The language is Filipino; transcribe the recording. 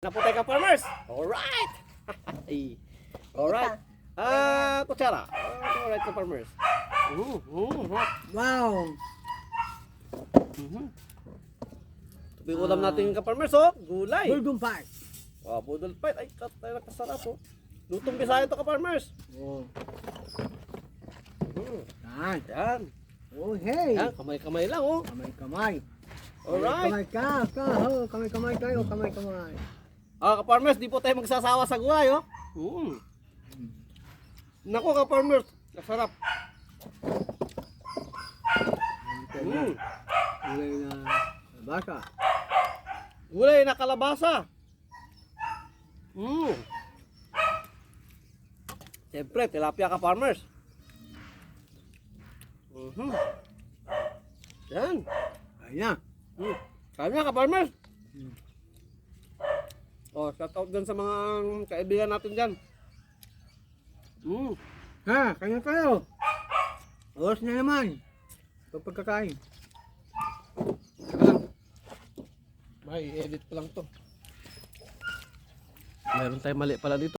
Naputay ka, farmers. Alright. Alright. Kutsara. Alright ka, farmers. Wow! Ito yung ulam natin ka, farmers, oh. Gulay. Bulldog fight. Budol fight. Ay, nakasarap, oh. Lutong Bisaya ito ka, farmers. Oh. Yan. Yan. Oh, hey. Yan, kamay-kamay lang, oh. Kamay-kamay. Alright. Kamay-kamay tayo. Kamay-kamay. Ka-farmers, di po tayo magsasawa sa gulay, oh. Nako, ka-farmers. Nasarap. Gulay na baka. Gulay na kalabasa. Siyempre, tilapia ka-farmers. Yan. Ayan. Kaya na ka-farmers. Shout out dyan sa mga kaibigan natin dyan. Ha, kanya kayo. Oras na naman. Ito pagkakain. May edit pa lang to. Meron tayong mali pala dito.